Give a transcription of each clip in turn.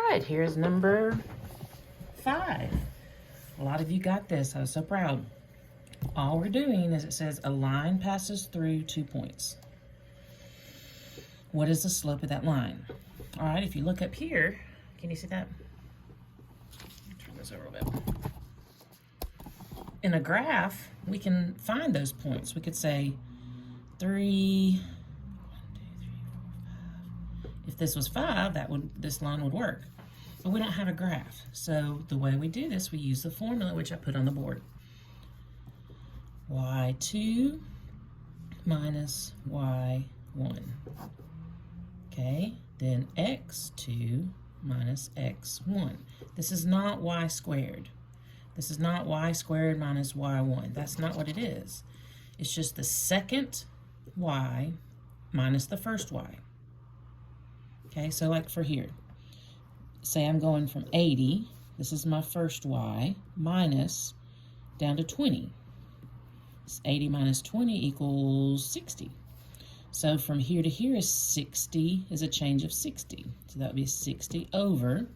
right, here's number 5. A lot of you got this. I was so proud. All we're doing is it says a line passes through 2 points. What is the slope of that line? All right, if you look up here, can you see that? Turn this over a bit. In a graph, we can find those points. We could say 3, 1, 2, 3, 4, 5. If this was 5, this line would work. But we don't have a graph. So the way we do this, we use the formula which I put on the board. y2 minus y1. Okay, then x2 minus x1. This is not y squared. This is not y squared minus y1. That's not what it is. It's just the second y minus the first y. Okay, so like for here, say I'm going from 80, this is my first y, minus down to 20. 80 minus 20 equals 60. So from here to here is 60, is a change of 60. So that would be 60 over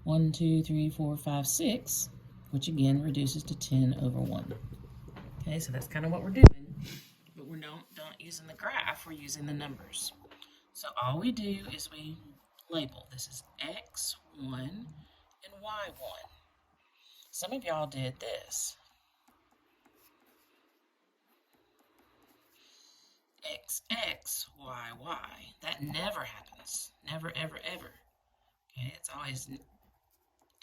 1, 2, 3, 4, 5, 6, which again reduces to 10 over 1. Okay, so that's kind of what we're doing. But we're not using the graph, we're using the numbers. So all we do is we label. This is x1 and y1. Some of y'all did this. XX, YY. That never happens. Never, ever, ever. Okay, it's always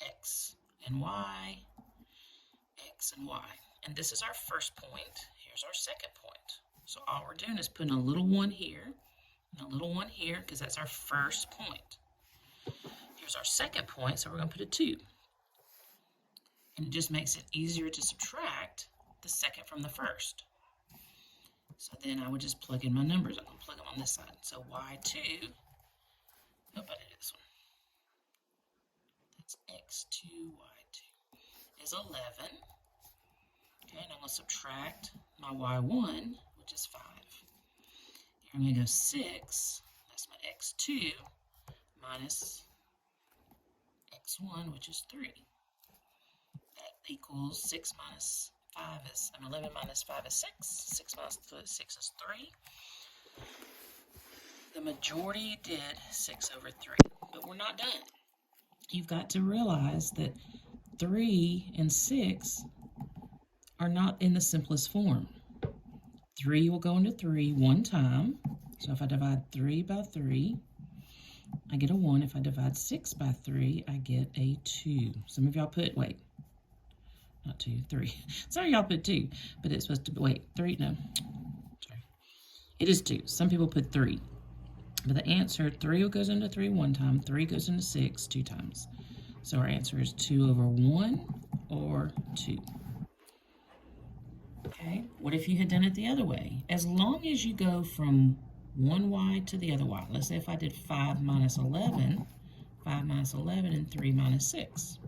X and Y, X and Y. And this is our first point. Here's our second point. So all we're doing is putting a little 1 here and a little 1 here because that's our first point. Here's our second point, so we're going to put a 2. And it just makes it easier to subtract the second from the first. So then I would just plug in my numbers. I'm going to plug them on this side. So y2, I did this one. That's x2, y2 is 11. Okay, and I'm going to subtract my y1, which is 5. Here I'm going to go 6. That's my x2 minus x1, which is 3. That equals 6 minus 5 is, 11 minus 5 is 6. 6 minus 6 is 3. The majority did 6 over 3, but we're not done. You've got to realize that 3 and 6 are not in the simplest form. 3 will go into 3 one time. So if I divide 3 by 3, I get a 1. If I divide 6 by 3, I get a 2. Some of y'all put, not 2, 3. Sorry, y'all put 2, but it's supposed to be, 3, no. Sorry. It is 2. Some people put 3. But the answer, 3 goes into 3 one time, 3 goes into 6 2 times. So our answer is 2 over 1 or 2. Okay, what if you had done it the other way? As long as you go from one y to the other y. Let's say if I did 5 minus 11, 5 minus 11 and 3 minus 6.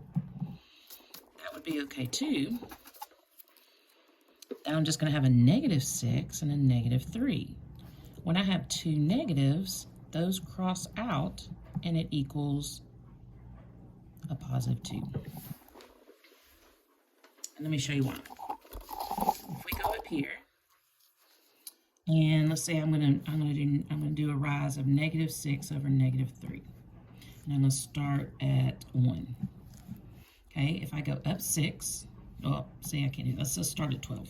That would be okay too. Now I'm just going to have a negative 6 and a negative 3. When I have two negatives, those cross out and it equals a positive 2. And let me show you why. If we go up here, and let's say I'm gonna do a rise of negative 6 over negative 3. And I'm gonna start at 1. Okay, if I go up 6, I can't do that. Let's just start at 12.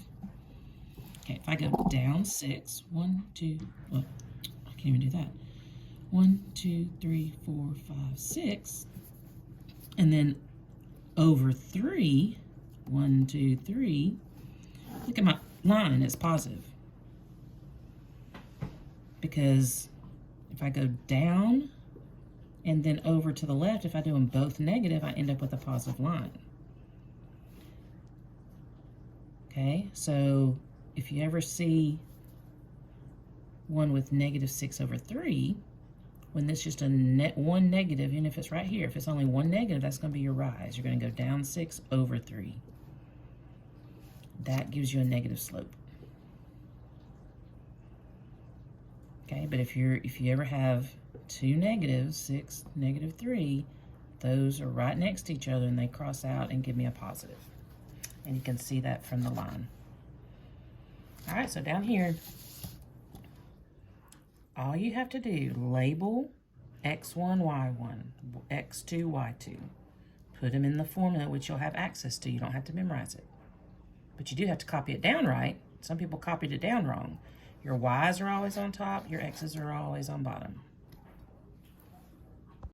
Okay, if I go down 6, 1, 2, I can't even do that. 1, 2, 3, 4, 5, 6, and then over 3, 1, 2, 3. Look at my line, it's positive. Because if I go down and then over to the left, if I do them both negative, I end up with a positive line. Okay, so if you ever see one with negative 6 over 3, when there's just one negative, even if it's right here, if it's only one negative, that's going to be your rise. You're going to go down 6 over 3. That gives you a negative slope. Okay, but if you ever have two negatives, 6, negative 3, those are right next to each other and they cross out and give me a positive. And you can see that from the line. All right, so down here, all you have to do, label x1, y1, x2, y2. Put them in the formula which you'll have access to. You don't have to memorize it. But you do have to copy it down right. Some people copied it down wrong. Your y's are always on top, your x's are always on bottom.